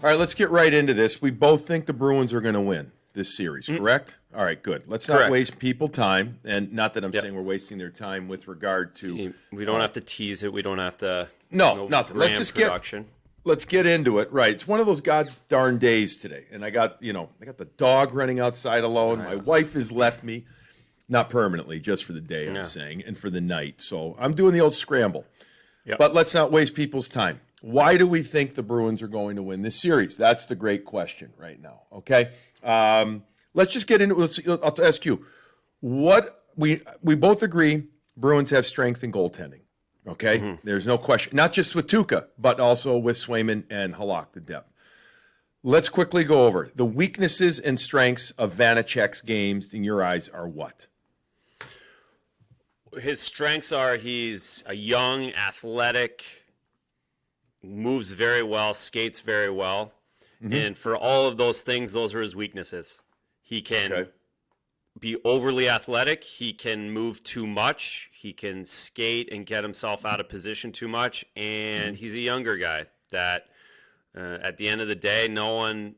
All right, let's get right into this. We both think the Bruins are going to win this series, correct? All right, good. Let's not waste people time, and not that I'm saying we're wasting their time with regard to. We don't have to tease it. We don't have to. No, nothing. Let's just let's get into it. Right, it's one of those god darn days today, and I got the dog running outside alone. My wife has left me, not permanently, just for the day. I'm saying, and for the night. So I'm doing the old scramble. Yep. But let's not waste people's time. Why do we think the Bruins are going to win this series? That's the great question right now. Okay, let's just get into it. I'll ask you, what we both agree Bruins have strength in goaltending. Okay, There's no question. Not just with Tuukka, but also with Swayman and Halak, the depth. Let's quickly go over the weaknesses and strengths of Vanecek's games. In your eyes, are what? His strengths are he's a young, athletic, moves very well, skates very well. And for all of those things, those are his weaknesses. He can be overly athletic. He can move too much. He can skate and get himself out of position too much. And he's a younger guy that at the end of the day, no one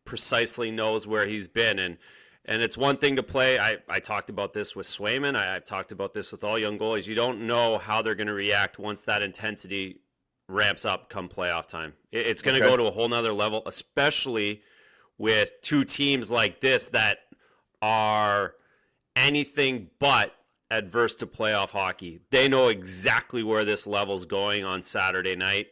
precisely knows where he's been. And it's one thing to play. I talked about this with Swayman. I've talked about this with all young goalies. You don't know how they're going to react once that intensity ramps up come playoff time. It's going to go to a whole nother level, especially with two teams like this that are anything but adverse to playoff hockey. They know exactly where this level's going on Saturday night,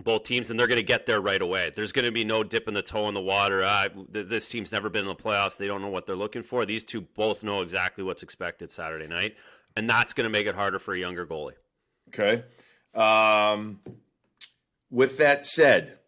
both teams, and they're going to get there right away. There's going to be no dipping the toe in the water. This team's never been in the playoffs. They don't know what they're looking for. These two both know exactly what's expected Saturday night, and that's going to make it harder for a younger goalie. Okay. With that said,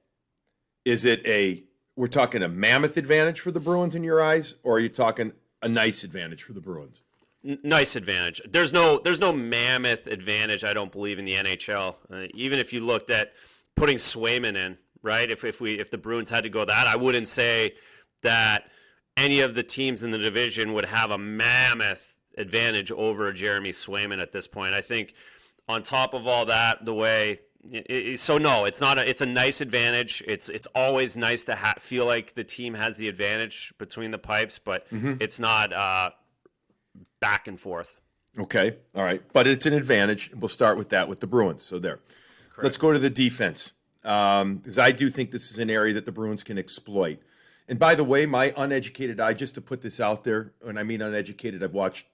is it we're talking a mammoth advantage for the Bruins in your eyes, or are you talking a nice advantage for the Bruins? Nice advantage. There's no mammoth advantage, I don't believe, in the NHL. Even if you looked at putting Swayman in, right? If the Bruins had to go that, I wouldn't say that any of the teams in the division would have a mammoth advantage over Jeremy Swayman at this point. I think on top of all that, the way so no, it's not. It's a nice advantage. It's always nice to feel like the team has the advantage between the pipes, but it's not back and forth. Okay, all right, but it's an advantage. We'll start with that with the Bruins. So there. Correct. Let's go to the defense, because I do think this is an area that the Bruins can exploit. And by the way, my uneducated eye, just to put this out there, when I mean uneducated, I've watched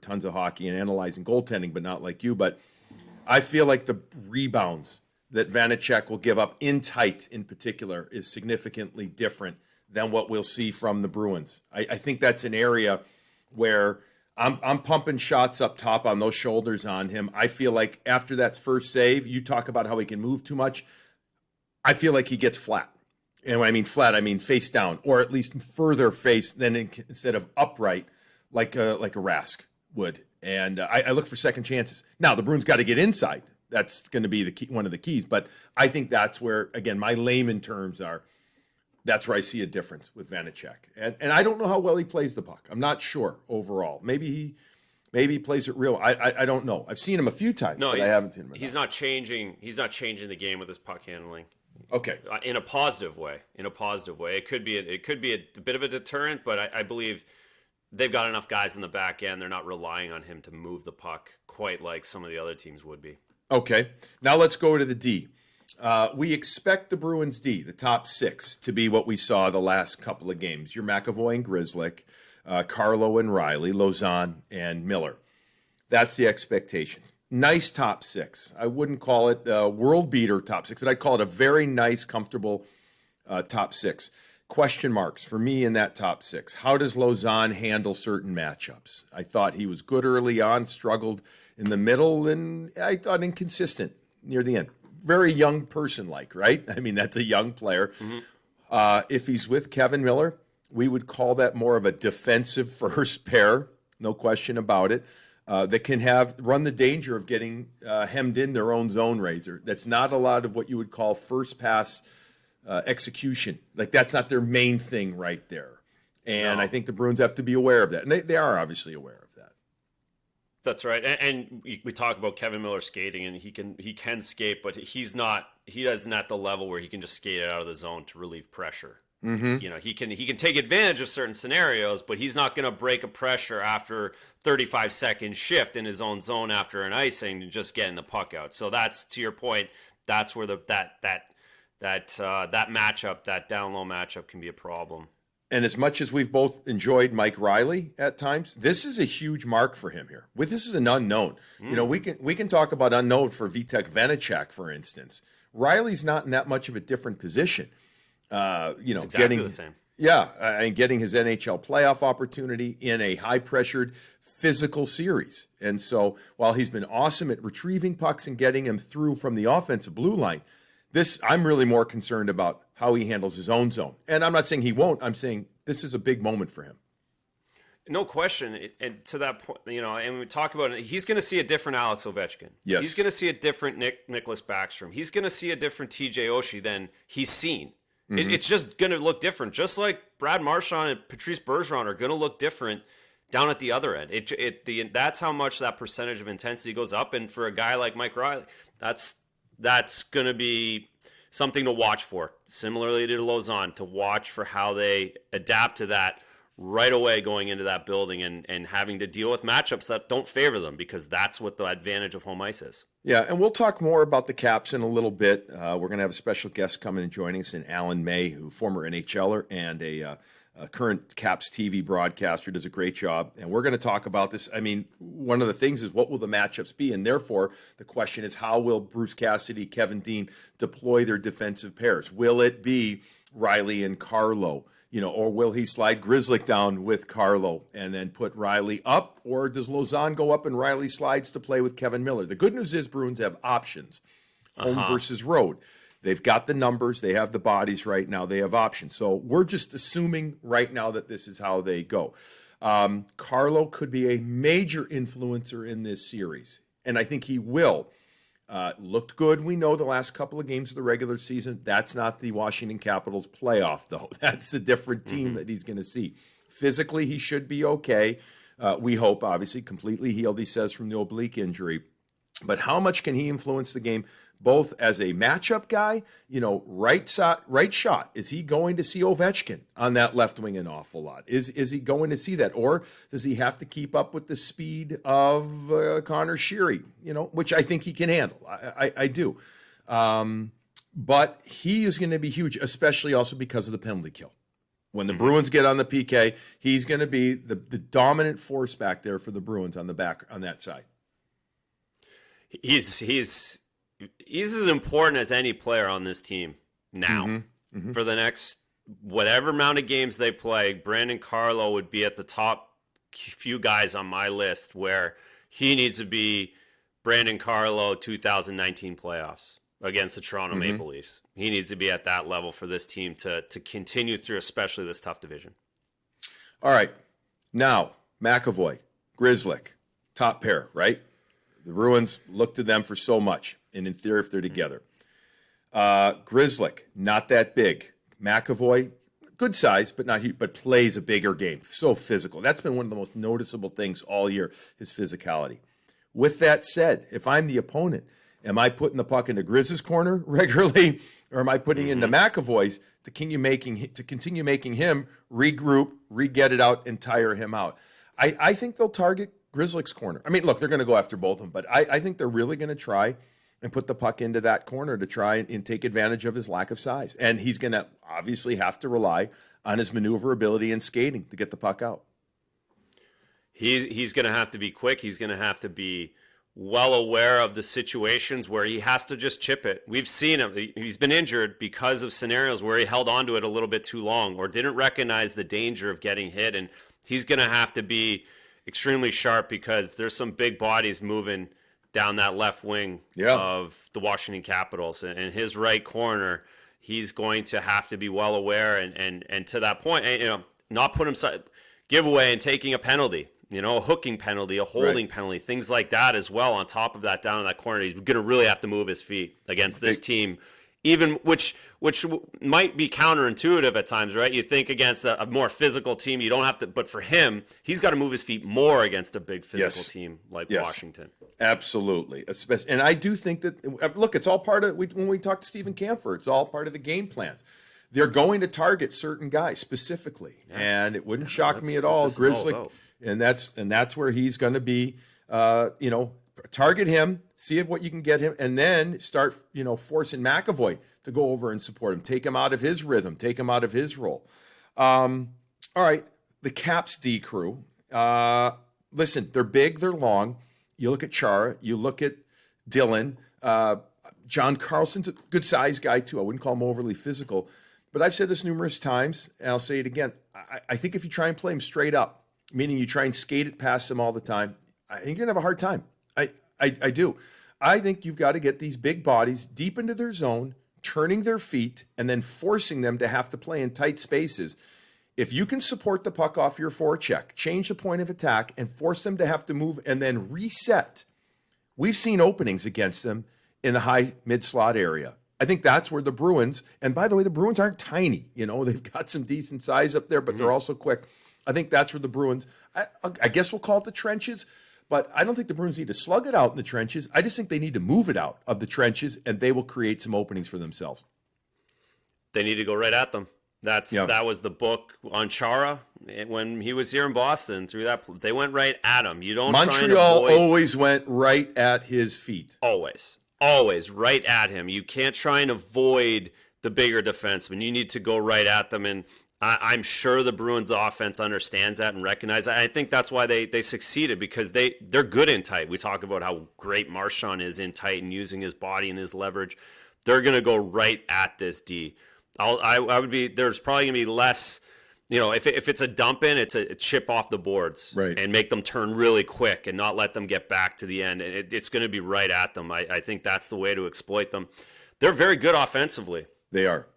tons of hockey and analyzing goaltending, but not like you, but I feel like the rebounds that Vanecek will give up in tight in particular is significantly different than what we'll see from the Bruins. I think that's an area where I'm pumping shots up top on those shoulders on him. I feel like after that first save, you talk about how he can move too much. I feel like he gets flat. And when I mean flat, I mean face down, or at least further face than instead of upright like a Rask would. And I look for second chances. Now, the Bruins got to get inside. That's going to be one of the keys. But I think that's where, again, my layman terms are, that's where I see a difference with Vanecek. And I don't know how well he plays the puck. I'm not sure overall. Maybe he plays it real. I don't know. I've seen him a few times, but I haven't seen him enough. He's not changing the game with his puck handling. Okay. In a positive way. It could be a bit of a deterrent, but I believe they've got enough guys in the back end. They're not relying on him to move the puck quite like some of the other teams would be. Okay. Now let's go to the D. We expect the Bruins D, the top six, to be what we saw the last couple of games. Your McAvoy and Grizzlies, Carlo and Riley, Lauzon and Miller. That's the expectation. Nice top six. I wouldn't call it a world beater top six, but I'd call it a very nice, comfortable top six. Question marks for me in that top six. How does Lauzon handle certain matchups? I thought he was good early on, struggled in the middle, and I thought inconsistent near the end. Very young person-like, right? I mean, that's a young player. If he's with Kevin Miller, we would call that more of a defensive first pair, no question about it, that can run the danger of getting hemmed in their own zone, Razor. That's not a lot of what you would call first pass execution. Like, that's not their main thing right there. And I think the Bruins have to be aware of that. And they are obviously aware of that. That's right. And we talk about Kevin Miller skating, and he can skate, but he isn't at the level where he can just skate it out of the zone to relieve pressure. Mm-hmm. You know, he can take advantage of certain scenarios, but he's not going to break a pressure after 35-second shift in his own zone after an icing and just getting the puck out. So that's, to your point, that's where that matchup, that down low matchup, can be a problem. And as much as we've both enjoyed Mike Riley at times, this is a huge mark for him here. This is an unknown. You know, we can talk about unknown for Vitek Vanacek, for instance. Riley's not in that much of a different position. You know, it's exactly the same. Yeah, and getting his NHL playoff opportunity in a high-pressured, physical series. And so while he's been awesome at retrieving pucks and getting him through from the offensive blue line, I'm really more concerned about how he handles his own zone. And I'm not saying he won't. I'm saying this is a big moment for him. No question. And to that point, you know, and we talk about it, he's going to see a different Alex Ovechkin. Yes. He's going to see a different Nicholas Backstrom. He's going to see a different TJ Oshie than he's seen. Mm-hmm. It's just going to look different. Just like Brad Marchand and Patrice Bergeron are going to look different down at the other end. That's how much that percentage of intensity goes up. And for a guy like Mike Riley, that's going to be something to watch for. Similarly to Lausanne, to watch for how they adapt to that right away going into that building and having to deal with matchups that don't favor them, because that's what the advantage of home ice is. Yeah, and we'll talk more about the Caps in a little bit. We're going to have a special guest coming and joining us in Alan May, who former NHLer and a current Caps TV broadcaster, does a great job. And we're going to talk about this. I mean, one of the things is, what will the matchups be? And therefore, the question is, how will Bruce Cassidy, Kevin Dean deploy their defensive pairs? Will it be Riley and Carlo? You know, or will he slide Grzelcyk down with Carlo and then put Riley up? Or does Lausanne go up and Riley slides to play with Kevin Miller? The good news is Bruins have options, home versus road. They've got the numbers. They have the bodies right now. They have options. So we're just assuming right now that this is how they go. Carlo could be a major influencer in this series, and I think he will. Looked good, we know, the last couple of games of the regular season. That's not the Washington Capitals playoff, though. That's a different team that he's going to see. Physically, he should be okay. We hope, obviously, completely healed, he says, from the oblique injury. But how much can he influence the game, both as a matchup guy, you know, right shot? Is he going to see Ovechkin on that left wing an awful lot? Is he going to see that? Or does he have to keep up with the speed of Connor Sheary, you know, which I think he can handle. I do. But he is going to be huge, especially also because of the penalty kill. When the Bruins get on the PK, he's going to be the dominant force back there for the Bruins on that side. He's as important as any player on this team now. For the next whatever amount of games they play. Brandon Carlo would be at the top few guys on my list where he needs to be Brandon Carlo 2019 playoffs against the Toronto Maple Leafs. He needs to be at that level for this team to continue through, especially this tough division. All right. Now, McAvoy, Grzelcyk, top pair, right? The Bruins look to them for so much, and in theory, if they're together. Grzelcyk, not that big. McAvoy, good size, but not huge, but plays a bigger game. So physical. That's been one of the most noticeable things all year, his physicality. With that said, if I'm the opponent, am I putting the puck into Grizz's corner regularly, or am I putting into McAvoy's to continue making him regroup, re-get it out, and tire him out? I think they'll target Grzelcyk's corner. I mean, look, they're going to go after both of them, but I think they're really going to try and put the puck into that corner to try and take advantage of his lack of size. And he's going to obviously have to rely on his maneuverability and skating to get the puck out. He's going to have to be quick. He's going to have to be well aware of the situations where he has to just chip it. We've seen him. He's been injured because of scenarios where he held onto it a little bit too long or didn't recognize the danger of getting hit. And he's going to have to be extremely sharp because there's some big bodies moving down that left wing of the Washington Capitals. And his right corner, he's going to have to be well aware and to that point, you know, not put himself giveaway and taking a penalty, you know, a hooking penalty, a holding penalty, things like that as well on top of that down in that corner. He's going to really have to move his feet against this team even which might be counterintuitive at times, right? You think against a more physical team, you don't have to, but for him, he's got to move his feet more against a big physical team like Washington. Absolutely. Especially, and I do think that, look, it's all part of, when we talk to Stephen Camphor, it's all part of the game plans. They're going to target certain guys specifically, and it wouldn't shock me at all, Grizzly, and that's where he's going to be, target him, see what you can get him, and then start, forcing McAvoy to go over and support him, take him out of his rhythm, take him out of his role. All right, the Caps D crew. Listen, they're big, they're long. You look at Chara, you look at Dylan. John Carlson's a good-sized guy, too. I wouldn't call him overly physical. But I've said this numerous times, and I'll say it again. I think if you try and play him straight up, meaning you try and skate it past him all the time, I think you're going to have a hard time. I do. I think you've got to get these big bodies deep into their zone, turning their feet, and then forcing them to have to play in tight spaces. If you can support the puck off your forecheck, change the point of attack, and force them to have to move and then reset, we've seen openings against them in the high mid-slot area. I think that's where the Bruins, and by the way, the Bruins aren't tiny. They've got some decent size up there, but they're also quick. I think that's where the Bruins, I guess we'll call it the trenches, but I don't think the Bruins need to slug it out in the trenches. I just think they need to move it out of the trenches, and they will create some openings for themselves. They need to go right at them. That was the book on Chara when he was here in Boston. Through that, they went right at him. You don't. Montreal always went right at his feet. Always right at him. You can't try and avoid the bigger defenseman. You need to go right at them, and I'm sure the Bruins offense understands that and recognizes that. I think that's why they succeeded, because they're good in tight. We talk about how great Marchand is in tight and using his body and his leverage. They're going to go right at this D. I would be, there's probably going to be less, if it's a dump in, it's a chip off the boards, right, and make them turn really quick and not let them get back to the end. And it's going to be right at them. I think that's the way to exploit them. They're very good offensively. They are.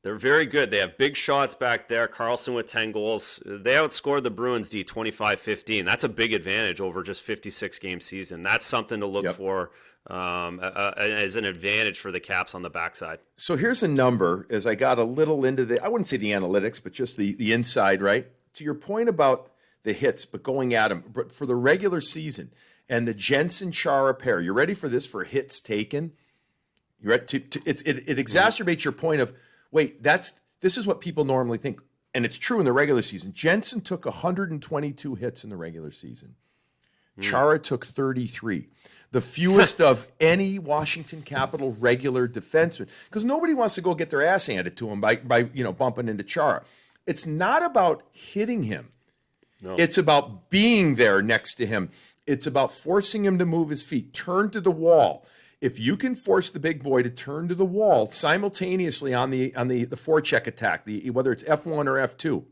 They're very good. They have big shots back there. Carlson with 10 goals. They outscored the Bruins D 25-15. That's a big advantage over just 56-game season. That's something to look for as an advantage for the Caps on the backside. So here's a number, as I got a little into I wouldn't say the analytics, but just the inside, right? To your point about the hits, but going at them. But for the regular season and the Jensen-Chara pair, you ready for this, for hits taken? You ready it exacerbates your point of, wait, this is what people normally think. And it's true in the regular season. Jensen took 122 hits in the regular season. Chara took 33. The fewest of any Washington Capital regular defenseman. Because nobody wants to go get their ass handed to him by bumping into Chara. It's not about hitting him. No. It's about being there next to him. It's about forcing him to move his feet, turn to the wall. If you can force the big boy to turn to the wall simultaneously on the forecheck attack, whether it's F1 or F2,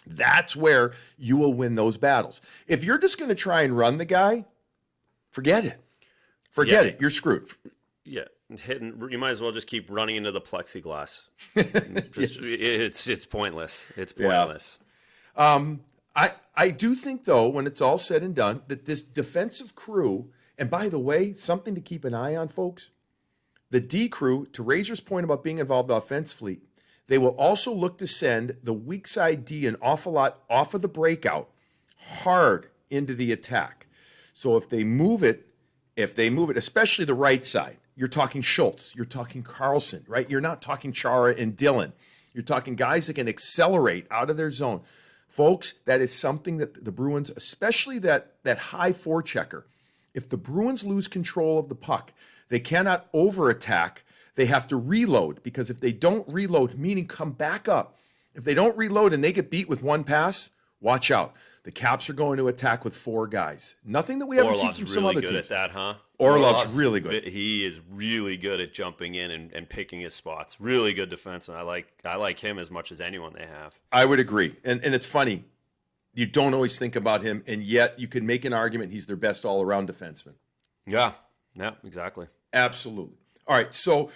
that's where you will win those battles. If you're just going to try and run the guy, forget it. Forget it. You're screwed. Yeah. You might as well just keep running into the plexiglass. It's pointless. It's pointless. I do think, though, when it's all said and done, that this defensive crew, and by the way, something to keep an eye on, folks, the D crew, to Razor's point about being involved offensively, they will also look to send the weak side D an awful lot off of the breakout hard into the attack. So if they move it, especially the right side, you're talking Schultz, you're talking Carlson, right? You're not talking Chara and Dylan. You're talking guys that can accelerate out of their zone. Folks, that is something that the Bruins, especially that high forechecker, if the Bruins lose control of the puck, they cannot over-attack. They have to reload, because if they don't reload, meaning come back up, if they don't reload and they get beat with one pass, watch out. The Caps are going to attack with 4 guys. Nothing that we haven't seen from some other teams. Orlov's really good at that, huh? Orlov's really good. He is really good at jumping in and picking his spots. Really good defenseman. I like him as much as anyone they have. I would agree. And it's funny. You don't always think about him, and yet you can make an argument he's their best all-around defenseman. Yeah, exactly. Absolutely. All right, so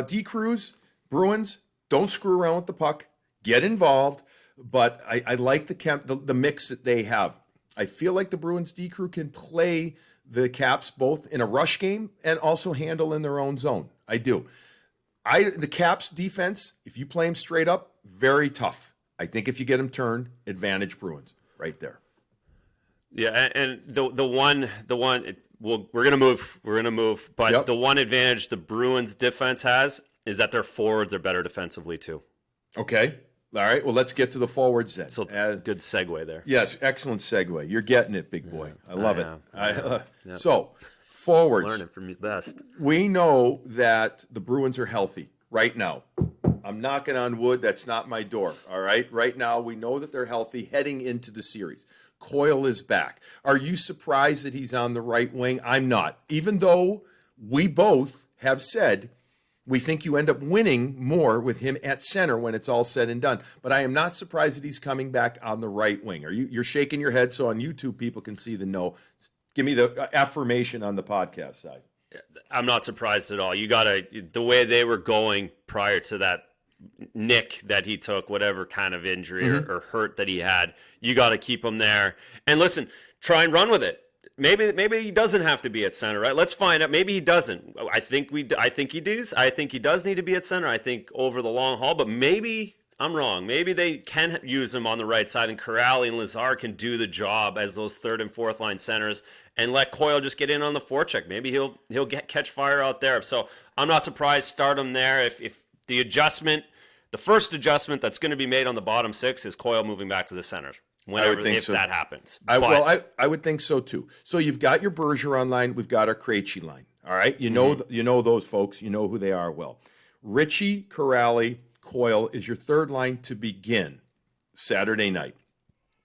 D. Cruz, Bruins, don't screw around with the puck. Get involved. But I like the mix that they have. I feel like the Bruins D crew can play the Caps both in a rush game and also handle in their own zone. I do. The Caps defense, if you play them straight up, very tough. I think if you get them turned, advantage Bruins right there. Yeah, and the one we're gonna move, but the one advantage the Bruins defense has is that their forwards are better defensively too. Okay. All right. Well, let's get to the forwards then. So good segue there. Yes, excellent segue. You're getting it, big boy. I love it. So forwards. Learn it from you best. We know that the Bruins are healthy right now. I'm knocking on wood. That's not my door. All right. Right now, we know that they're healthy heading into the series. Coyle is back. Are you surprised that he's on the right wing? I'm not. Even though we both have said we think you end up winning more with him at center when it's all said and done. But I am not surprised that he's coming back on the right wing. You're shaking your head so on YouTube people can see the no. Give me the affirmation on the podcast side. I'm not surprised at all. The way they were going prior to that nick that he took, whatever kind of injury or hurt that he had, you got to keep him there. And listen, try and run with it. Maybe he doesn't have to be at center, right? Let's find out. Maybe he doesn't. I think he does. I think he does need to be at center. I think over the long haul, but maybe I'm wrong. Maybe they can use him on the right side, and Corrali and Lazar can do the job as those third and fourth line centers, and let Coyle just get in on the forecheck. Maybe he'll catch fire out there. So I'm not surprised. Start him there. If the first adjustment that's going to be made on the bottom six is Coyle moving back to the center. That happens. I would think so too. So you've got your Bergeron line. We've got our Krejci line. All right. You know those folks. You know who they are well. Ritchie, Corrali, Coyle is your third line to begin Saturday night.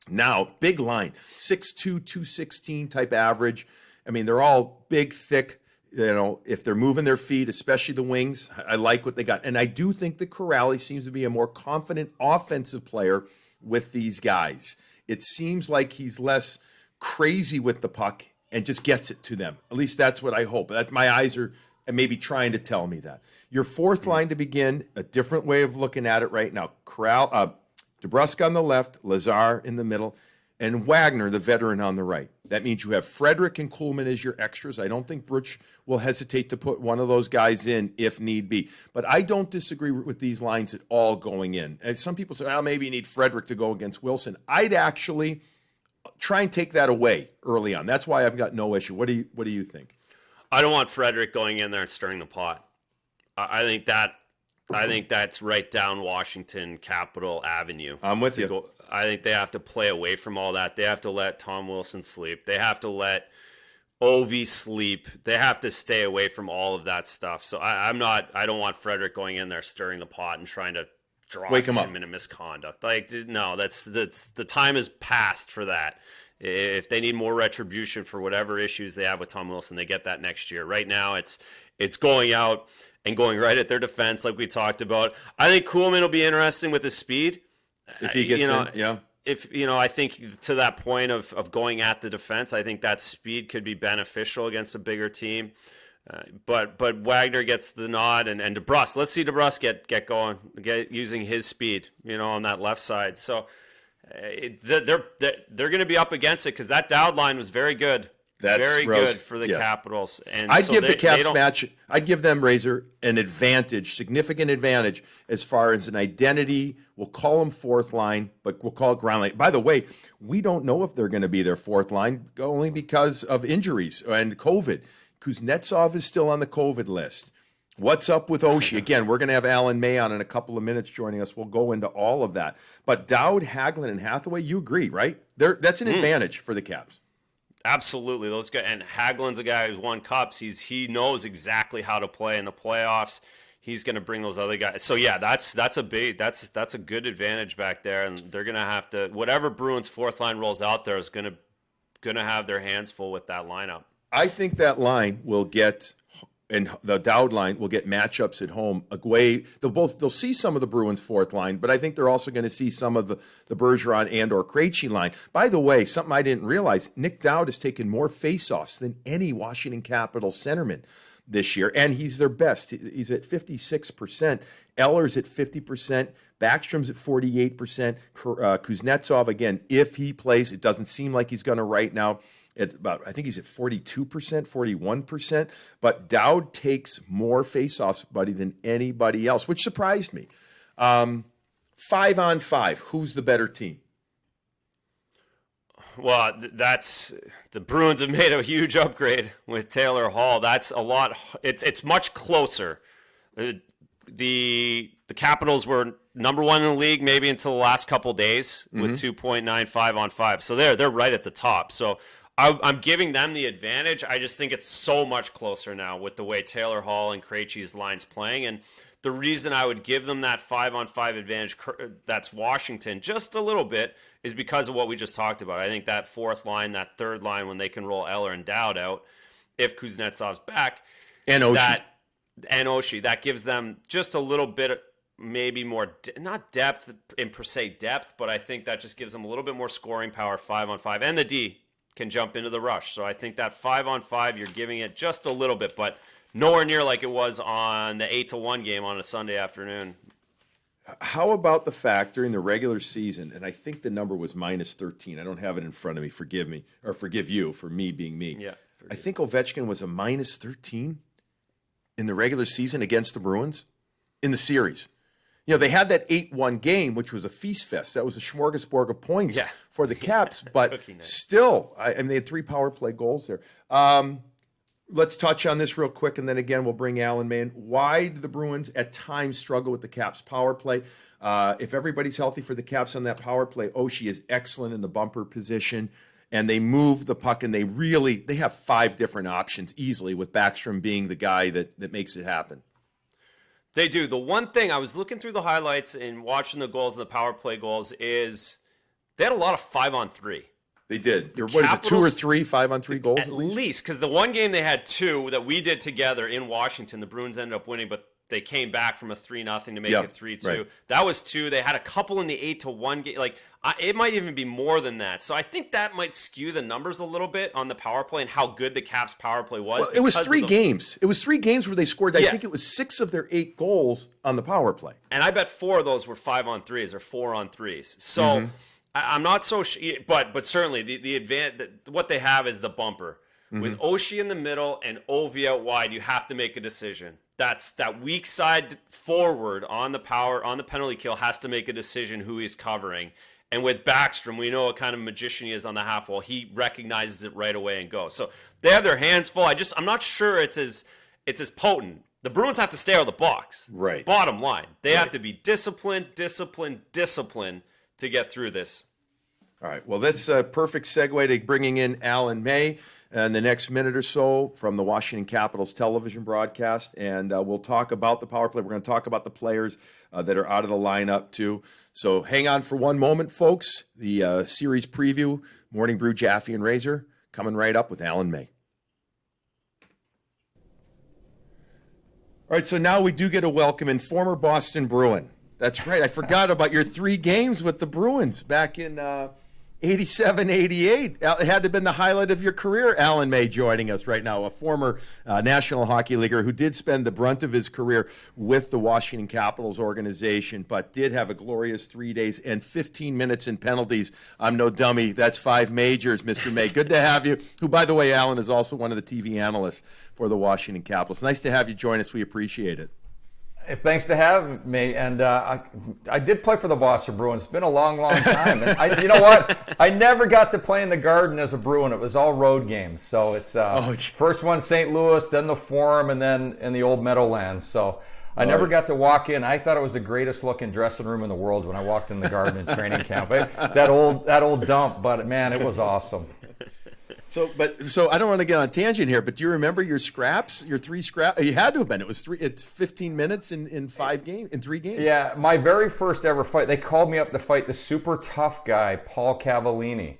Now, big line, 6'2", 216 type average. I mean, they're all big, thick. If they're moving their feet, especially the wings, I like what they got. And I do think that Corrali seems to be a more confident offensive player with these guys. It seems like he's less crazy with the puck and just gets it to them. At least that's what I hope. My eyes are maybe trying to tell me that. Your fourth line to begin, a different way of looking at it right now. DeBrusk on the left, Lazar in the middle, and Wagner, the veteran, on the right. That means you have Frederick and Kuhlman as your extras. I don't think Brutch will hesitate to put one of those guys in if need be. But I don't disagree with these lines at all going in. And some people say, maybe you need Frederick to go against Wilson. I'd actually try and take that away early on. That's why I've got no issue. What do you think? I don't want Frederick going in there and stirring the pot. I think that's right down Washington Capitol Avenue. I'm with you. I think they have to play away from all that. They have to let Tom Wilson sleep. They have to let Ovi sleep. They have to stay away from all of that stuff. So I don't want Frederick going in there stirring the pot and trying to wake him up into misconduct. No, that's the time is past for that. If they need more retribution for whatever issues they have with Tom Wilson, they get that next year. Right now, it's going out and going right at their defense, like we talked about. I think Kuhlman will be interesting with his speed. If he gets in, yeah. I think to that point of going at the defense, I think that speed could be beneficial against a bigger team. But Wagner gets the nod, and DeBrusk. Let's see DeBrusk get going, using his speed, on that left side. So they're going to be up against it because that Dowd line was very good. Good for the Capitals. And I'd give the Caps match. I'd give them, Razor, an advantage, significant advantage as far as an identity. We'll call them fourth line, but we'll call it ground line. By the way, we don't know if they're going to be their fourth line only because of injuries and COVID. Kuznetsov is still on the COVID list. What's up with Oshie? Again, we're going to have Alan May on in a couple of minutes joining us. We'll go into all of that. But Dowd, Hagelin, and Hathaway, you agree, right? That's an advantage for the Caps. Absolutely, those guys. And Hagelin's a guy who's won cups. He knows exactly how to play in the playoffs. He's going to bring those other guys. So yeah, that's a good advantage back there. And they're going to have to, whatever Bruins fourth line rolls out there is going to have their hands full with that lineup. I think that line will get, and the Dowd line will get matchups at home. They'll see some of the Bruins fourth line, but I think they're also going to see some of the Bergeron and or Krejci line. By the way, something I didn't realize, Nick Dowd has taken more faceoffs than any Washington Capitals centerman this year, and he's their best. He's at 56%. Eller's at 50%. Backstrom's at 48%. Kuznetsov, again, if he plays, it doesn't seem like he's going to right now, at about, I think he's at 42%, 41%. But Dowd takes more faceoffs, buddy, than anybody else, which surprised me. 5-on-5, who's the better team? Well, that's the Bruins have made a huge upgrade with Taylor Hall. That's a lot. It's much closer. The Capitals were number one in the league maybe until the last couple days with 2.95 on 5. So they're right at the top. So I'm giving them the advantage. I just think it's so much closer now with the way Taylor Hall and Krejci's line's playing. And the reason I would give them that 5-on-5 advantage, that's Washington, just a little bit, is because of what we just talked about. I think that fourth line, that third line, when they can roll Eller and Dowd out, if Kuznetsov's back, and Oshie, that gives them just a little bit, maybe more, not depth in per se depth, but I think that just gives them a little bit more scoring power, 5-on-5, and the D can jump into the rush. So I think that 5-on-5, you're giving it just a little bit, but nowhere near like it was on the 8-1 game on a Sunday afternoon. How about the fact during the regular season, and I think the number was -13. I don't have it in front of me. Forgive me, or forgive you for me being me. Yeah, I think Ovechkin was a -13 in the regular season against the Bruins in the series. You know, they had that 8-1 game, which was a feast fest. That was a smorgasbord of points for the Caps. But still, I mean, they had 3 power play goals there. Let's touch on this real quick, and then again, we'll bring Alan May in. Why do the Bruins at times struggle with the Caps' power play? If everybody's healthy for the Caps on that power play, Oshie is excellent in the bumper position, and they move the puck, and they have 5 different options easily, with Backstrom being the guy that makes it happen. They do. The one thing, I was looking through the highlights and watching the goals and the power play goals, is they had a lot of 5-on-3. They did. What is it, 2 or 3 5-on-3 goals? At least, because the one game they had 2 that we did together in Washington, the Bruins ended up winning, but they came back from a 3-0 to make it 3-2. Right. That was 2. They had a couple in the 8-1 game. Like, it might even be more than that. So I think that might skew the numbers a little bit on the power play and how good the Caps power play was. Well, it was 3 games. It was 3 games where they scored. I think it was 6 of their 8 goals on the power play. And I bet 4 of those were 5-on-3s or 4-on-3s. So I'm not so but certainly the what they have is the bumper. With Oshie in the middle and Ovi out wide, you have to make a decision. That's that weak side forward on the penalty kill has to make a decision who he's covering. And with Backstrom, we know what kind of magician he is on the half wall. He recognizes it right away and goes. So they have their hands full. I'm not sure it's as potent. The Bruins have to stay out of the box. Right. Bottom line, they have to be disciplined to get through this. All right. Well, that's a perfect segue to bringing in Alan May in the next minute or so from the Washington Capitals television broadcast. And we'll talk about the power play. We're going to talk about the players that are out of the lineup, too. So hang on for one moment, folks. The series preview, Morning Brew, Jaffe and Razor, coming right up with Alan May. All right. So now we do get a welcome in former Boston Bruin. That's right. I forgot about your 3 games with the Bruins back in 87, 88. It had to have been the highlight of your career, Alan May joining us right now, a former National Hockey Leaguer who did spend the brunt of his career with the Washington Capitals organization, but did have a glorious 3 days and 15 minutes in penalties. I'm no dummy. That's 5 majors, Mr. May. Good to have you, who, by the way, Alan, is also one of the TV analysts for the Washington Capitals. Nice to have you join us. We appreciate it. Thanks to have me, and I did play for the Boston Bruins. It's been a long, long time. And you know what? I never got to play in the Garden as a Bruin. It was all road games. So it's first one St. Louis, then the Forum, and then in the old Meadowlands. So I never got to walk in. I thought it was the greatest looking dressing room in the world when I walked in the Garden in training camp. That old dump, but man, it was awesome. So I don't want to get on a tangent here, but do you remember your scraps, your 3 scraps? You had to have been. It was 3. It's 15 minutes in 3 games. Yeah, my very first ever fight. They called me up to fight the super tough guy, Paul Cavallini,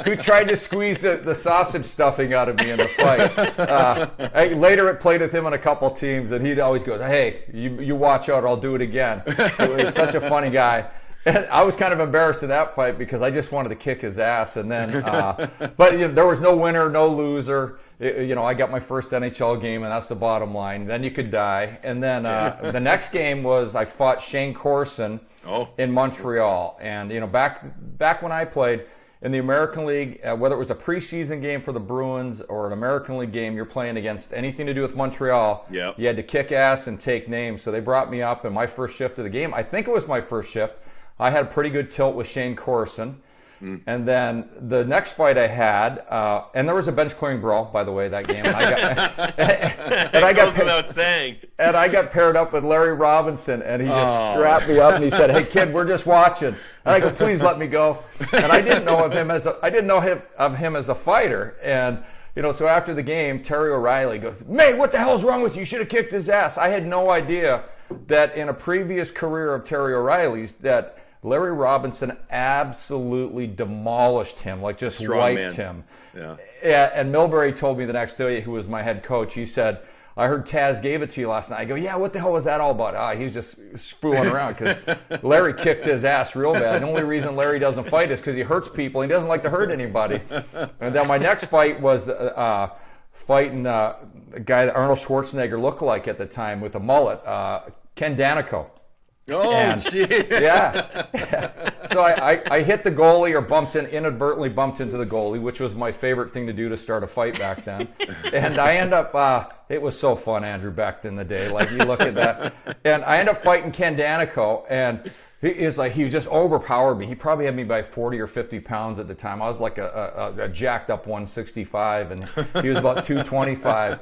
who tried to squeeze the sausage stuffing out of me in the fight. Later, it played with him on a couple teams, and he'd always go, "Hey, you watch out, or I'll do it again." He was such a funny guy. And I was kind of embarrassed of that fight because I just wanted to kick his ass. And then, but there was no winner, no loser. I got my first NHL game, and that's the bottom line. Then you could die. And then the next game was I fought Shane Corson in Montreal. And back when I played, in the American League, whether it was a preseason game for the Bruins or an American League game, you're playing against anything to do with Montreal. Yep. You had to kick ass and take names. So they brought me up in my first shift of the game. I think it was my first shift. I had a pretty good tilt with Shane Corson. And then the next fight I had, and there was a bench clearing brawl, by the way, that game. And I got, goes without saying. And I got paired up with Larry Robinson, and he just strapped me up and he said, "Hey kid, we're just watching." And I go, "Please let me go." And I didn't know of him as a fighter. And so after the game, Terry O'Reilly goes, "May, what the hell's wrong with you? You should have kicked his ass." I had no idea that in a previous career of Terry O'Reilly's that Larry Robinson absolutely demolished him, like just wiped him. Yeah. And Milbury told me the next day, who was my head coach, he said, "I heard Taz gave it to you last night." I go, "Yeah, what the hell was that all about?" He's just fooling around because Larry kicked his ass real bad. The only reason Larry doesn't fight is because he hurts people. He doesn't like to hurt anybody. And then my next fight was fighting a guy that Arnold Schwarzenegger looked like at the time with a mullet, Ken Danico. Oh, shit. Yeah. So I hit the goalie or inadvertently bumped into the goalie, which was my favorite thing to do to start a fight back then. And I end up, it was so fun, Andrew, back in the day. Like, you look at that. And I end up fighting Ken Danico, and he was just overpowered me. He probably had me by 40 or 50 pounds at the time. I was like a jacked up 165, and he was about 225.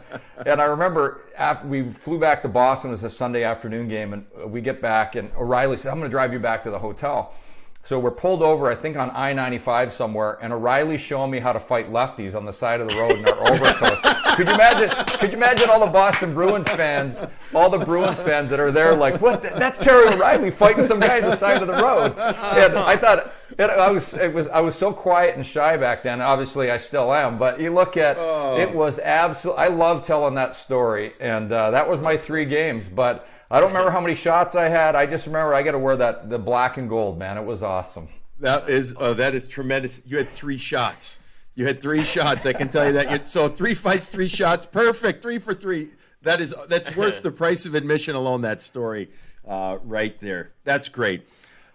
And I remember after we flew back to Boston, it was a Sunday afternoon game, and we get back, and O'Reilly said, "I'm going to drive you back to the hotel." So we're pulled over, I think, on I-95 somewhere, and O'Reilly's showing me how to fight lefties on the side of the road in our overcoats. Could you imagine all the Boston Bruins fans, that are there like, "What? That's Terry O'Reilly fighting some guy on the side of the road." And I thought I was so quiet and shy back then. Obviously, I still am. But you look at it was absolutely. I love telling that story, and that was my 3 games. But I don't remember how many shots I had. I just remember I got to wear the black and gold, man. It was awesome. That is tremendous. You had 3 shots. I can tell you that. So 3 fights, 3 shots. Perfect. 3 for 3. That's worth the price of admission alone, that story right there. That's great.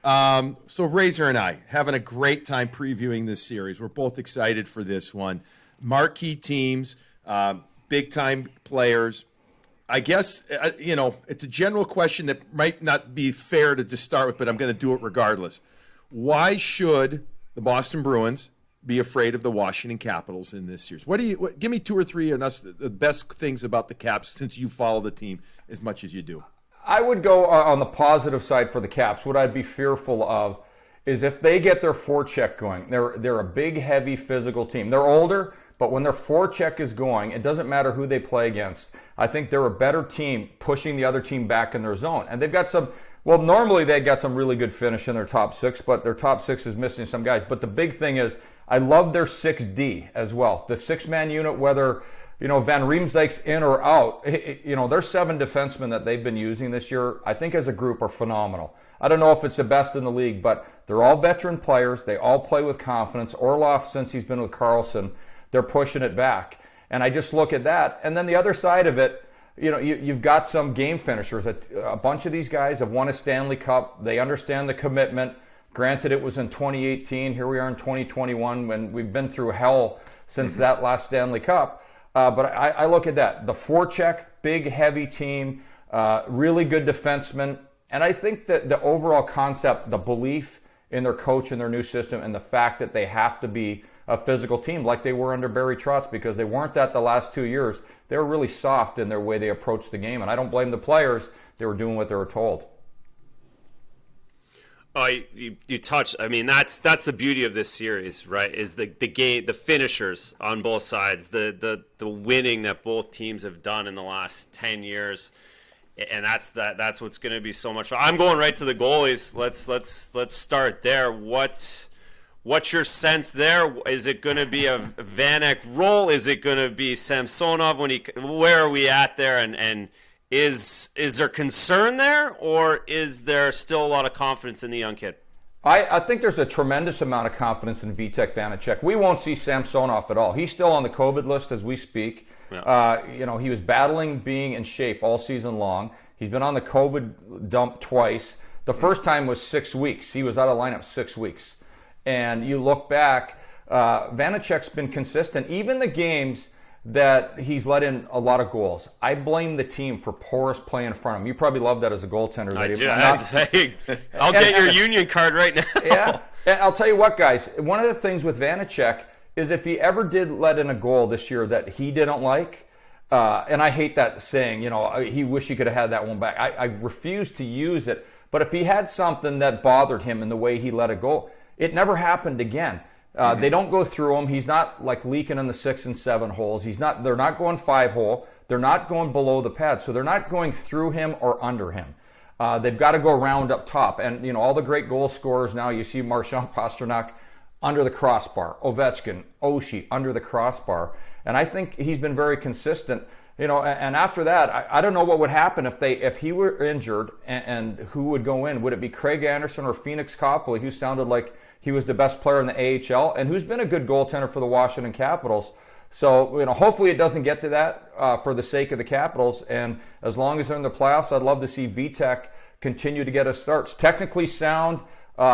So Razor and I having a great time previewing this series. We're both excited for this one. Marquee teams, big time players. I guess, it's a general question that might not be fair to just start with, but I'm going to do it regardless. Why should the Boston Bruins be afraid of the Washington Capitals in this series? Give me 2 or 3 of the best things about the Caps since you follow the team as much as you do. I would go on the positive side for the Caps. What I'd be fearful of is if they get their forecheck going. They're a big, heavy, physical team. They're older, but when their forecheck is going, it doesn't matter who they play against. I think they're a better team pushing the other team back in their zone. And they've got normally they've got some really good finish in their top 6, but their top 6 is missing some guys. But the big thing is, I love their 6D as well. The 6-man unit, whether Van Riemsdyk's in or out, their 7 defensemen that they've been using this year, I think as a group are phenomenal. I don't know if it's the best in the league, but they're all veteran players. They all play with confidence. Orlov, since he's been with Karlsson, they're pushing it back. And I just look at that. And then the other side of it, you've got some game finishers. A bunch of these guys have won a Stanley Cup. They understand the commitment. Granted, it was in 2018. Here we are in 2021 when we've been through hell since that last Stanley Cup. But I look at that. The forecheck, big, heavy team, really good defensemen. And I think that the overall concept, the belief in their coach and their new system, and the fact that they have to be a physical team like they were under Barry Trotz, because they weren't that the last 2 years. They were really soft in their way they approached the game. And I don't blame the players. They were doing what they were told. Oh, you touch. I mean, that's the beauty of this series, right? Is the game, the finishers on both sides, the winning that both teams have done in the last 10 years, and that's what's going to be so much fun. I'm going right to the goalies. Let's start there. What's your sense there? Is it going to be a Vanek role? Is it going to be Samsonov where are we at there? And is there concern there, or is there still a lot of confidence in the young kid? I think there's a tremendous amount of confidence in Vitek Vanacek. We won't see Samsonov at all. He's still on the COVID list as we speak. Yeah. He was battling being in shape all season long. He's been on the COVID dump twice. The first time was 6 weeks. He was out of lineup 6 weeks. And you look back, Vanecek's been consistent. Even the games that he's let in a lot of goals, I blame the team for porous play in front of him. You probably love that as a goaltender. I'll get your union card right now. Yeah, and I'll tell you what, guys. One of the things with Vanecek is if he ever did let in a goal this year that he didn't like, and I hate that saying, he wished he could have had that one back. I refuse to use it. But if he had something that bothered him in the way he let it go, it never happened again. They don't go through him. He's not like leaking in the 6 and 7 holes. They're not going 5 hole. They're not going below the pad. So they're not going through him or under him. They've got to go around up top. And, all the great goal scorers now, you see Marchand Pastrnak under the crossbar, Ovechkin, Oshie under the crossbar. And I think he's been very consistent. And after that, I don't know what would happen if he were injured and who would go in. Would it be Craig Anderson or Phoenix Copley, who sounded like he was the best player in the AHL and who's been a good goaltender for the Washington Capitals? So, hopefully it doesn't get to that for the sake of the Capitals. And as long as they're in the playoffs, I'd love to see Vitek continue to get his starts. Technically sound.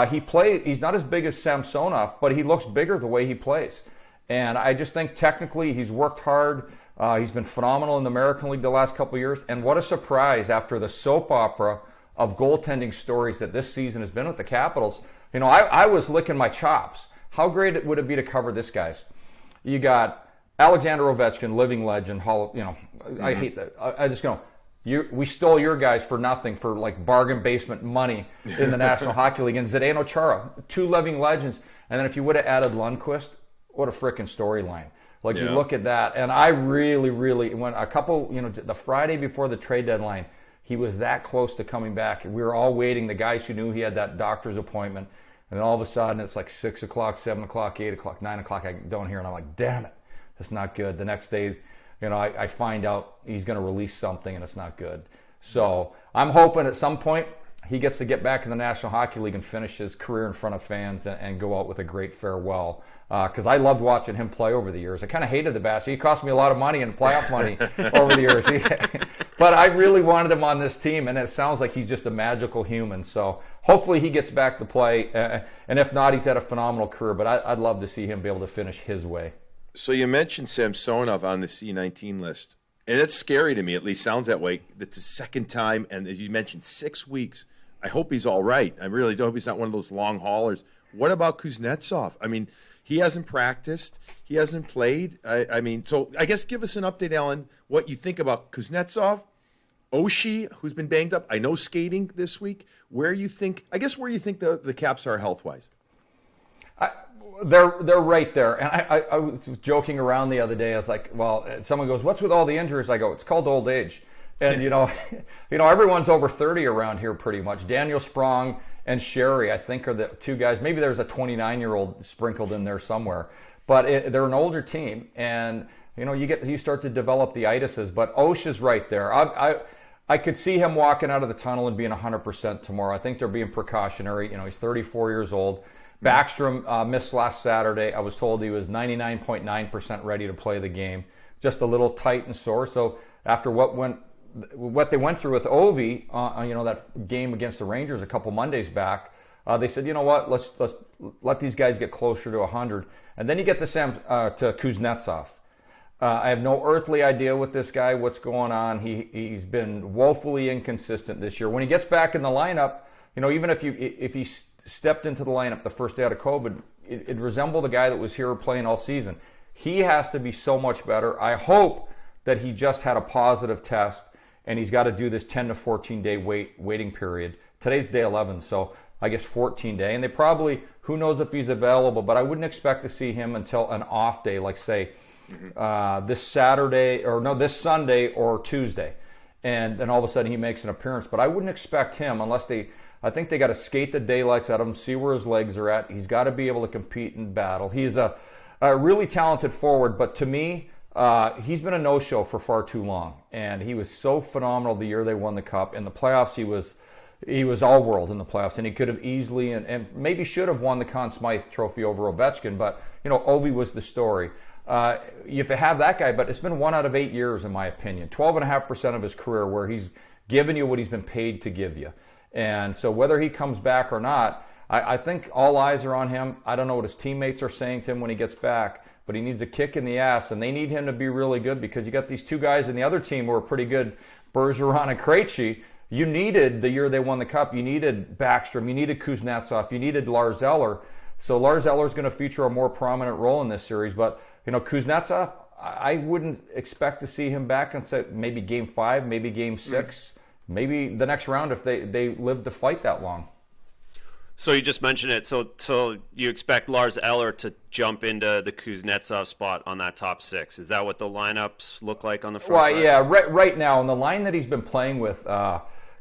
He's not as big as Samsonov, but he looks bigger the way he plays. And I just think technically he's worked hard. He's been phenomenal in the American League the last couple of years. And what a surprise after the soap opera of goaltending stories that this season has been with the Capitals. I was licking my chops. How great would it be to cover this, guys? You got Alexander Ovechkin, living legend. I hate that. I just go, we stole your guys for nothing, for like bargain basement money in the National Hockey League. And Zdeno Chara, 2 living legends. And then if you would have added Lundqvist, what a freaking storyline. You look at that. And I really, really, when the Friday before the trade deadline, he was that close to coming back. We were all waiting, the guys who knew he had that doctor's appointment. And then all of a sudden, it's like 6 o'clock, 7 o'clock, 8 o'clock, 9 o'clock. I don't hear, and I'm like, damn it, that's not good. The next day, I find out he's going to release something, and it's not good. So I'm hoping at some point he gets to get back in the National Hockey League and finish his career in front of fans and go out with a great farewell. Because I loved watching him play over the years. I kind of hated the bastard. He cost me a lot of money and playoff money over the years. But I really wanted him on this team, and it sounds like he's just a magical human. So hopefully he gets back to play. And if not, he's had a phenomenal career. But I'd love to see him be able to finish his way. So you mentioned Samsonov on the C19 list. And it's scary to me, at least sounds that way. That's the second time, and as you mentioned, 6 weeks. I hope he's all right. I really do hope he's not one of those long haulers. What about Kuznetsov? I mean, he hasn't practiced. He hasn't played. So I guess give us an update, Alan, what you think about Kuznetsov, Oshie, who's been banged up. I know skating this week. Where you think the Caps are health-wise? They're right there. And I was joking around the other day. I was like, well, someone goes, what's with all the injuries? I go, it's called old age. And, everyone's over 30 around here pretty much. Daniel Sprong and Sherry, I think, are the 2 guys. Maybe there's a 29-year-old sprinkled in there somewhere. But they're an older team. And, you start to develop the itises. But Oshie's right there. I could see him walking out of the tunnel and being 100% tomorrow. I think they're being precautionary. He's 34 years old. Backstrom missed last Saturday. I was told he was 99.9% ready to play the game. Just a little tight and sore. So after what they went through with Ovi, that game against the Rangers a couple Mondays back, they said, you know what, let's let these guys get closer to 100. And then you get to Kuznetsov. I have no earthly idea with this guy, what's going on. He's been woefully inconsistent this year. When he gets back in the lineup, even if he stepped into the lineup the first day out of COVID, it resembled the guy that was here playing all season. He has to be so much better. I hope that he just had a positive test and he's got to do this 10 to 14 day waiting period. Today's day 11, so I guess 14 day. And they probably, who knows if he's available, but I wouldn't expect to see him until an off day, like say this Sunday or Tuesday. And then all of a sudden he makes an appearance. But I wouldn't expect him unless I think they got to skate the daylights out of him, see where his legs are at. He's got to be able to compete in battle. He's a really talented forward, but to me, he's been a no-show for far too long. And he was so phenomenal the year they won the Cup. In the playoffs, he was all-world in the playoffs, and he could have easily and maybe should have won the Conn Smythe Trophy over Ovechkin, but, Ovi was the story. You have that guy, but it's been 1 out of 8 years, in my opinion. 12.5% of his career where he's given you what he's been paid to give you. And so whether he comes back or not, I think all eyes are on him. I don't know what his teammates are saying to him when he gets back, but he needs a kick in the ass, and they need him to be really good because you got these two guys in the other team who are pretty good, Bergeron and Krejci. You needed, the year they won the Cup, you needed Backstrom, you needed Kuznetsov, you needed Lars Eller. So Lars Eller is going to feature a more prominent role in this series. But, Kuznetsov, I wouldn't expect to see him back in maybe Game 5, maybe Game 6, maybe the next round if they live to fight that long. So you just mentioned it. So you expect Lars Eller to jump into the Kuznetsov spot on that top 6. Is that what the lineups look like on the front side? Well, yeah, right now, in the line that he's been playing with,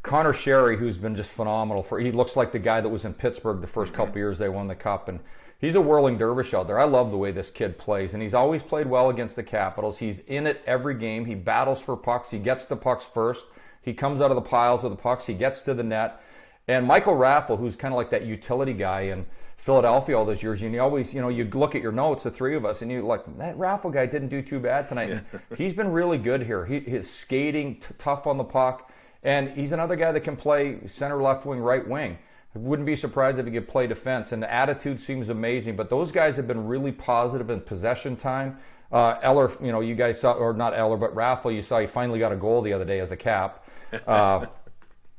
Connor Sherry, who's been just phenomenal. He looks like the guy that was in Pittsburgh the first couple years they won the Cup, and he's a whirling dervish out there. I love the way this kid plays, and he's always played well against the Capitals. He's in it every game. He battles for pucks. He gets the pucks first. He comes out of the piles of the pucks. He gets to the net. And Michael Raffl, who's kind of like that utility guy in Philadelphia all those years, and you always, you look at your notes, the three of us, and you're like, that Raffl guy didn't do too bad tonight. Yeah. He's been really good here. His skating, tough on the puck, and he's another guy that can play center, left wing, right wing. I wouldn't be surprised if he could play defense, and the attitude seems amazing. But those guys have been really positive in possession time. Eller, you guys saw, or not Eller, but Raffl, you saw he finally got a goal the other day as a Cap.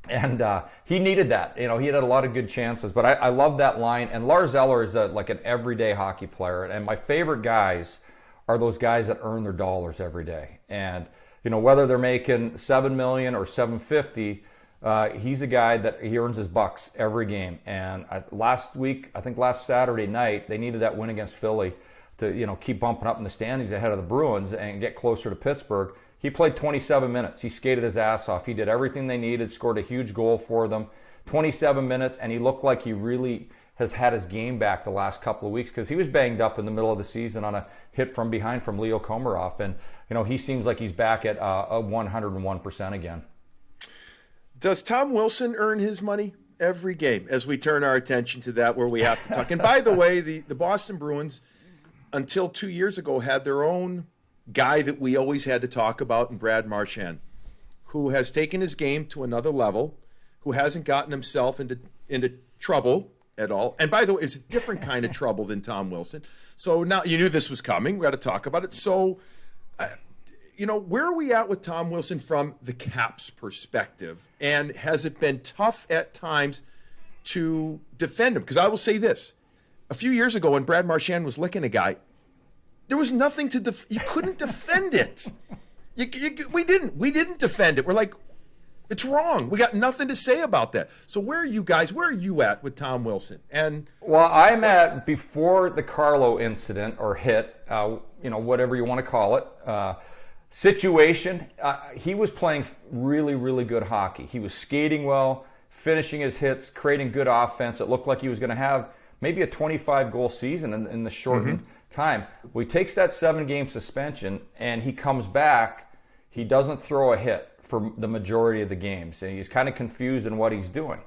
And he needed that. He had a lot of good chances. But I love that line. And Lars Eller is like an everyday hockey player. And my favorite guys are those guys that earn their dollars every day. And, whether they're making $7 million or $750, he's a guy that he earns his bucks every game. And last Saturday night, they needed that win against Philly to, keep bumping up in the standings ahead of the Bruins and get closer to Pittsburgh. He played 27 minutes. He skated his ass off. He did everything they needed, scored a huge goal for them. 27 minutes, and he looked like he really has had his game back the last couple of weeks because he was banged up in the middle of the season on a hit from behind from Leo Komarov. And, he seems like he's back at 101% again. Does Tom Wilson earn his money every game as we turn our attention to that where we have to talk? And by the way, the Boston Bruins, until 2 years ago, had their own guy that we always had to talk about in Brad Marchand, who has taken his game to another level, who hasn't gotten himself into trouble at all. And by the way, it's a different kind of trouble than Tom Wilson. So now you knew this was coming. We got to talk about it. So, where are we at with Tom Wilson from the Caps perspective? And has it been tough at times to defend him? Because I will say this. A few years ago when Brad Marchand was licking a guy, there was nothing to you couldn't defend it. We didn't defend it. We're like, it's wrong. We got nothing to say about that. So where are you guys? Where are you at with Tom Wilson? And I'm at before the Carlo incident or hit, whatever you want to call it. Situation. He was playing really, really good hockey. He was skating well, finishing his hits, creating good offense. It looked like he was going to have maybe a 25-goal season in the shortened time. Well, he takes that 7-game suspension and he comes back. He doesn't throw a hit for the majority of the games, and he's kind of confused in what he's doing.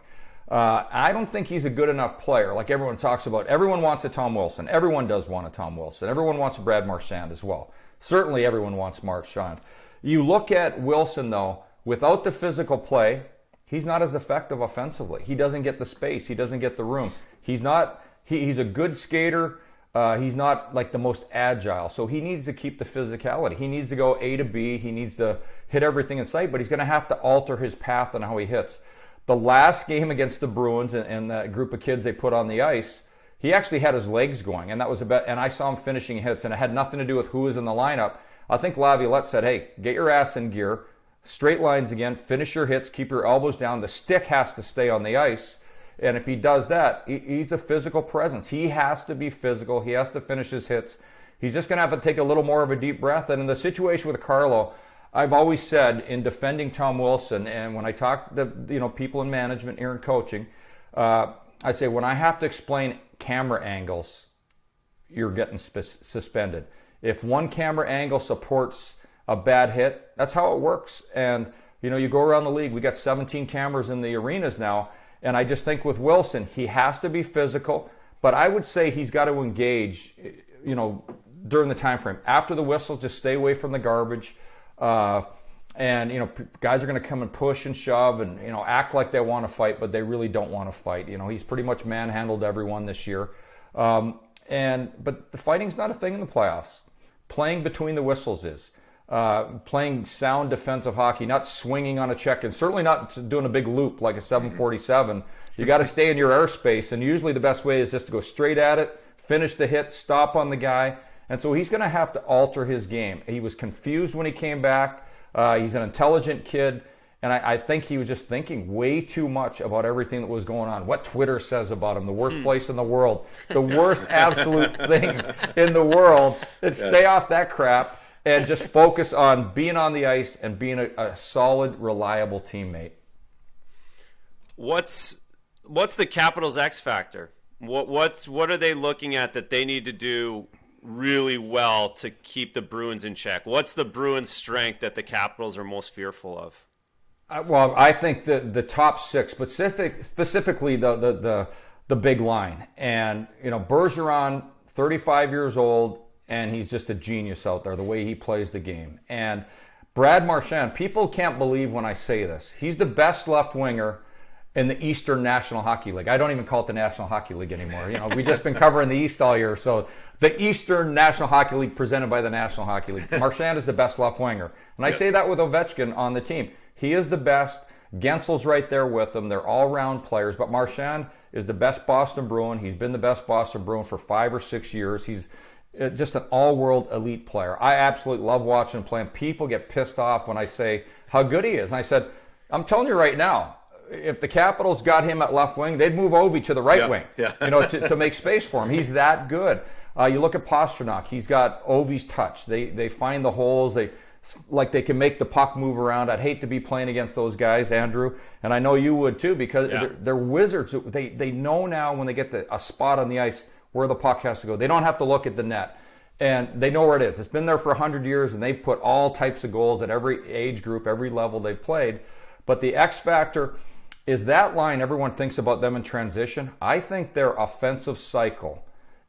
I don't think he's a good enough player like everyone talks about. Everyone wants a Tom Wilson. Everyone does want a Tom Wilson. Everyone wants a Brad Marchand as well. Certainly everyone wants Marchand. You look at Wilson, though, without the physical play, he's not as effective offensively. He doesn't get the space. He doesn't get the room. He's a good skater. He's not like the most agile, so he needs to keep the physicality. He needs to go A to B. He needs to hit everything in sight, but he's going to have to alter his path and how he hits. The last game against the Bruins and that group of kids they put on the ice, he actually had his legs going, and that was and I saw him finishing hits, and it had nothing to do with who was in the lineup. I think Laviolette said, hey, get your ass in gear, straight lines again, finish your hits, keep your elbows down. The stick has to stay on the ice. And if he does that, he's a physical presence. He has to be physical. He has to finish his hits. He's just going to have to take a little more of a deep breath. And in the situation with Carlo, I've always said in defending Tom Wilson, and when I talk to people in management here in coaching, I say when I have to explain camera angles, you're getting suspended. If one camera angle supports a bad hit, that's how it works. And you go around the league, we got 17 cameras in the arenas now. And I just think with Wilson, he has to be physical, but I would say he's got to engage, during the time frame. After the whistle, just stay away from the garbage. And, guys are going to come and push and shove and, act like they want to fight, but they really don't want to fight. He's pretty much manhandled everyone this year. But the fighting's not a thing in the playoffs. Playing between the whistles is. Playing sound defensive hockey, not swinging on a check, and certainly not doing a big loop like a 747. You got to stay in your airspace, and usually the best way is just to go straight at it, finish the hit, stop on the guy. And so he's going to have to alter his game. He was confused when he came back. He's an intelligent kid, and I think he was just thinking way too much about everything that was going on. What Twitter says about him, the worst place in the world, the worst absolute thing in the world. Stay off that crap and just focus on being on the ice and being a solid, reliable teammate. What's the Capitals' X factor? What are they looking at that they need to do really well to keep the Bruins in check? What's the Bruins' strength that the Capitals are most fearful of? Well, I think the top six, specifically the big line, and Bergeron, 35 years old, and he's just a genius out there, the way he plays the game. And Brad Marchand, people can't believe when I say this, he's the best left winger in the Eastern National Hockey League. I don't even call it the National Hockey League anymore. We've just been covering the East all year. So the Eastern National Hockey League presented by the National Hockey League. Marchand is the best left winger. And I say that with Ovechkin on the team. He is the best. Gensel's right there with him. They're all-round players. But Marchand is the best Boston Bruin. He's been the best Boston Bruin for 5 or 6 years. He's just an all-world elite player. I absolutely love watching him play. And people get pissed off when I say how good he is. And I said, I'm telling you right now, if the Capitals got him at left wing, they'd move Ovi to the right wing, to make space for him. He's that good. You look at Pastrnak; he's got Ovi's touch. They find the holes. They can make the puck move around. I'd hate to be playing against those guys, Andrew, and I know you would too, because they're wizards. They know now when they get a spot on the ice where the puck has to go. They don't have to look at the net, and they know where it is. It's been there for 100 years, and they've put all types of goals at every age group, every level they've played. But the X factor is that line. Everyone thinks about them in transition. I think their offensive cycle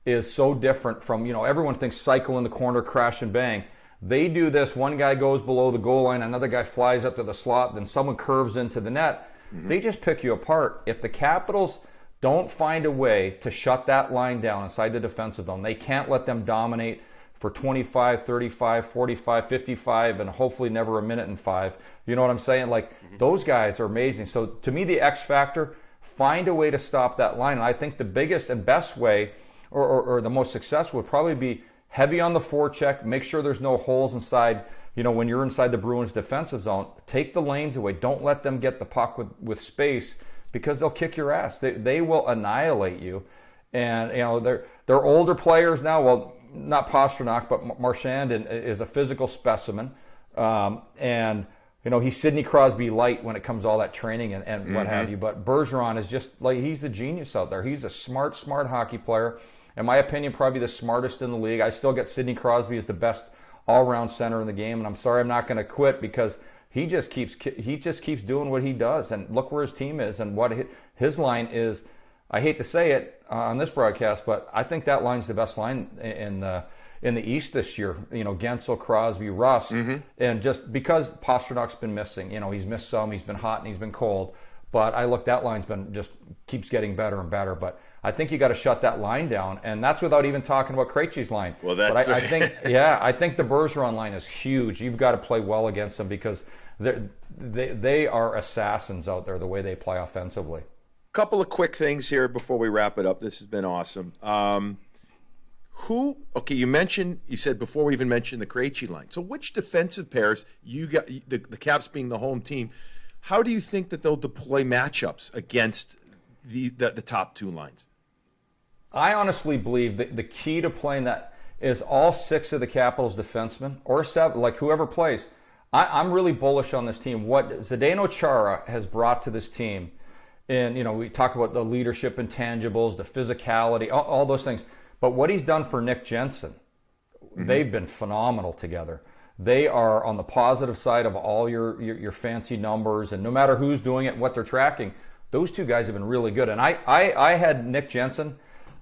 is so different from, everyone thinks cycle in the corner, crash and bang. They do this, one guy goes below the goal line, another guy flies up to the slot, then someone curves into the net. They just pick you apart. If the Capitals don't find a way to shut that line down inside the defensive zone, they can't let them dominate for 25, 35, 45, 55, and hopefully never a minute and 5. You know what I'm saying? Those guys are amazing. So to me, the X factor, find a way to stop that line. And I think the biggest and best way, or the most successful, would probably be heavy on the forecheck, make sure there's no holes inside, when you're inside the Bruins defensive zone, take the lanes away. Don't let them get the puck with space, because they'll kick your ass. They will annihilate you. And, they're older players now. Well, not Pastrnak, but Marchand is a physical specimen. And, he's Sidney Crosby light when it comes to all that training and what have you. But Bergeron is just he's a genius out there. He's a smart hockey player. In my opinion, probably the smartest in the league. I still get Sidney Crosby as the best all-round center in the game. And I'm sorry, I'm not going to quit, because he just keeps doing what he does. And look where his team is and what his line is. I hate to say it on this broadcast, but I think that line's the best line in the East this year. Gensel, Crosby, Russ, and just because Pasternak's been missing. He's missed some. He's been hot and he's been cold. But that line's been just keeps getting better and better. But I think you got to shut that line down, and that's without even talking about Krejci's line. Well, that's. But I think the Bergeron line is huge. You've got to play well against them, because they are assassins out there the way they play offensively. Couple of quick things here before we wrap it up. This has been awesome. You said before we even mentioned the Krejci line. So which defensive pairs, you got the Caps being the home team, how do you think that they'll deploy matchups against the top two lines? I honestly believe that the key to playing that is all 6 of the Capitals defensemen, or 7, whoever plays. I'm really bullish on this team. What Zdeno Chara has brought to this team, and we talk about the leadership intangibles, the physicality, all those things. But what he's done for Nick Jensen, they've been phenomenal together. They are on the positive side of all your fancy numbers, and no matter who's doing it, what they're tracking, those two guys have been really good. And I had Nick Jensen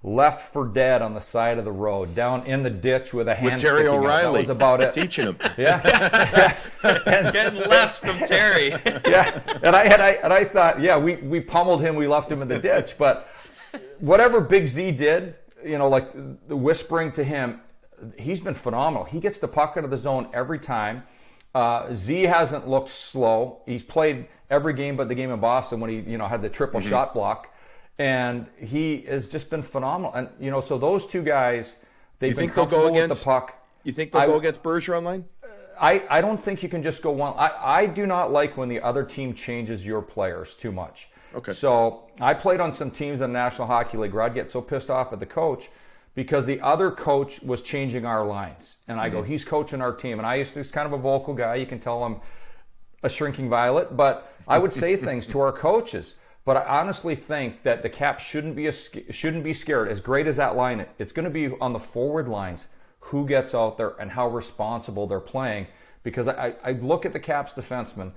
left for dead on the side of the road, down in the ditch with a hand With Terry sticking out. O'Reilly. That was about it. Teaching him. Yeah. Getting lefts from Terry. Yeah, and I thought, yeah, we pummeled him, we left him in the ditch, but whatever Big Z did, like the whispering to him, he's been phenomenal. He gets the puck out of the zone every time. Z hasn't looked slow. He's played every game but the game in Boston when he had the triple shot block, and he has just been phenomenal. And so those two guys, they've been comfortable with the puck. You think they'll go against Bergeron line? I don't think you can just go one. I do not like when the other team changes your players too much. Okay. So I played on some teams in the National Hockey League where I'd get so pissed off at the coach because the other coach was changing our lines. And I go, he's coaching our team. And I used to, he's kind of a vocal guy. You can tell I'm a shrinking violet. But I would say things to our coaches. But I honestly think that the Caps shouldn't be scared. As great as that line, it's going to be on the forward lines who gets out there and how responsible they're playing. Because I look at the Caps defensemen,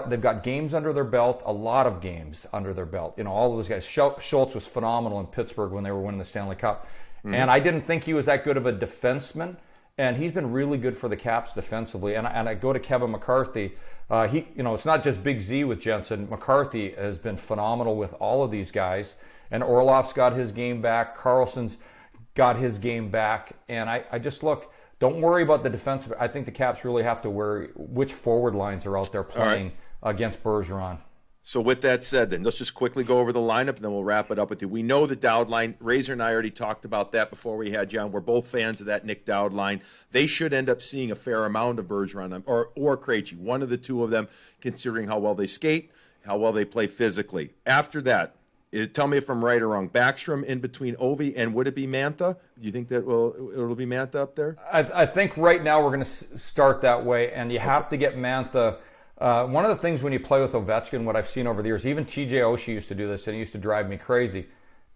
they've got games under their belt, a lot of games under their belt. All of those guys. Schultz was phenomenal in Pittsburgh when they were winning the Stanley Cup. And I didn't think he was that good of a defenseman. And he's been really good for the Caps defensively. And I go to Kevin McCarthy. It's not just Big Z with Jensen. McCarthy has been phenomenal with all of these guys. And Orlov's got his game back. Carlson's got his game back. And I just look, don't worry about the defense. I think the Caps really have to worry which forward lines are out there playing against Bergeron. So with that said, then, let's just quickly go over the lineup, and then we'll wrap it up with you. We know the Dowd line. Razor and I already talked about that before we had you on. We're both fans of that Nick Dowd line. They should end up seeing a fair amount of Bergeron or Krejci, one of the two of them, considering how well they skate, how well they play physically. After that, tell me if I'm right or wrong. Backstrom in between Ovi, and would it be Mantha? Do you think that it'll be Mantha up there? I think right now we're going to start that way, and you have to get Mantha. One of the things when you play with Ovechkin, what I've seen over the years, even TJ Oshie used to do this, and it used to drive me crazy,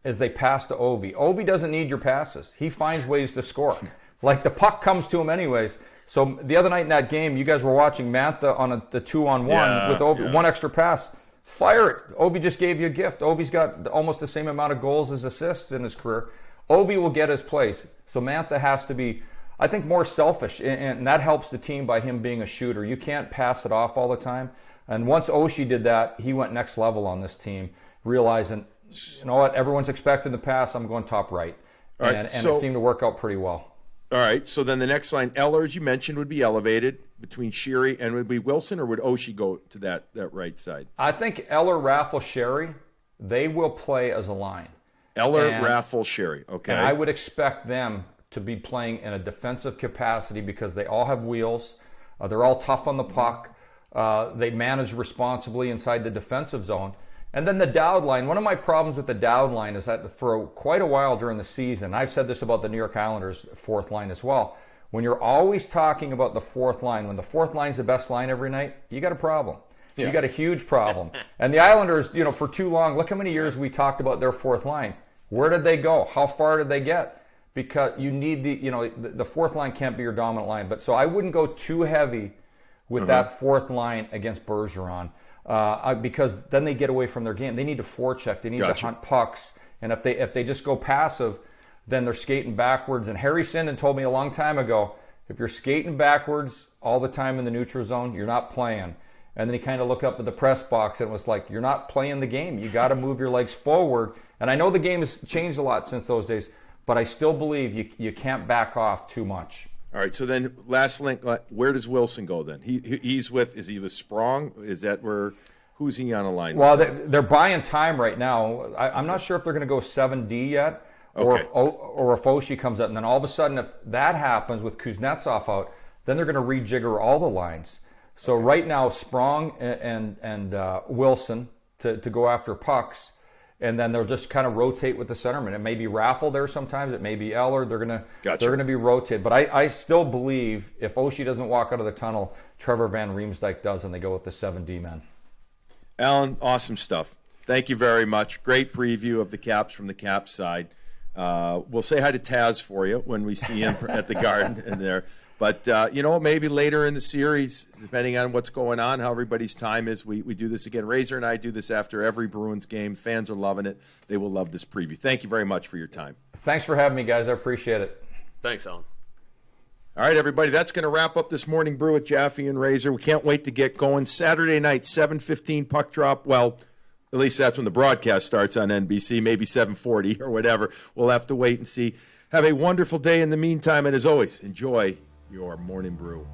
is they pass to Ovi. Ovi doesn't need your passes. He finds ways to score. Like the puck comes to him anyways. So the other night in that game, you guys were watching Mantha on the 2-on-1 with Ovi, one extra pass. Fire it. Ovi just gave you a gift. Ovi's got almost the same amount of goals as assists in his career. Ovi will get his place. So Mantha has to be, I think, more selfish, and that helps the team by him being a shooter. You can't pass it off all the time. And once Oshie did that, he went next level on this team, realizing, you know what, everyone's expecting the pass, I'm going top right. And it seemed to work out pretty well. All right, so then the next line, Eller, as you mentioned, would be elevated between Sherry, and would it be Wilson, or would Oshie go to that right side? I think Eller, Raffle, Sherry, they will play as a line. Eller, Raffle, Sherry, okay. And I would expect them to be playing in a defensive capacity because they all have wheels. They're all tough on the puck. They manage responsibly inside the defensive zone. And then the Dowd line, one of my problems with the Dowd line is that for quite a while during the season, I've said this about the New York Islanders' fourth line as well, when you're always talking about the fourth line, when the fourth line's the best line every night, you got a problem. Yeah. You got a huge problem. And the Islanders, for too long, look how many years we talked about their fourth line. Where did they go? How far did they get? Because you need the fourth line can't be your dominant line. But so I wouldn't go too heavy with that fourth line against Bergeron. Because then they get away from their game. They need to forecheck. They need to hunt pucks. And if they just go passive, then they're skating backwards. And Harry Sinden told me a long time ago, if you're skating backwards all the time in the neutral zone, you're not playing. And then he kind of looked up at the press box and was like, you're not playing the game. You got to move your legs forward. And I know the game has changed a lot since those days, but I still believe you can't back off too much. All right, so then last link, where does Wilson go then? Is he with Sprong? Is that who's he on a line? Well, they're buying time right now. I'm not sure if they're going to go 7D yet or if Oshie comes out. And then all of a sudden, if that happens with Kuznetsov out, then they're going to rejigger all the lines. So right now, Sprong and Wilson to go after pucks. And then they'll just kind of rotate with the centerman. It may be Raffle there sometimes. It may be Eller. They're gonna be rotated. But I still believe if Oshie doesn't walk out of the tunnel, Trevor Van Riemsdyk does, and they go with the 7D men. Alan, awesome stuff. Thank you very much. Great preview of the Caps from the Caps side. We'll say hi to Taz for you when we see him at the Garden in there. But, maybe later in the series, depending on what's going on, how everybody's time is, we do this again. Razor and I do this after every Bruins game. Fans are loving it. They will love this preview. Thank you very much for your time. Thanks for having me, guys. I appreciate it. Thanks, Alan. All right, everybody, that's going to wrap up this morning brew with Jaffe and Razor. We can't wait to get going. Saturday night, 7:15 puck drop. Well, at least that's when the broadcast starts on NBC, maybe 7:40 or whatever. We'll have to wait and see. Have a wonderful day in the meantime, and as always, enjoy your morning brew.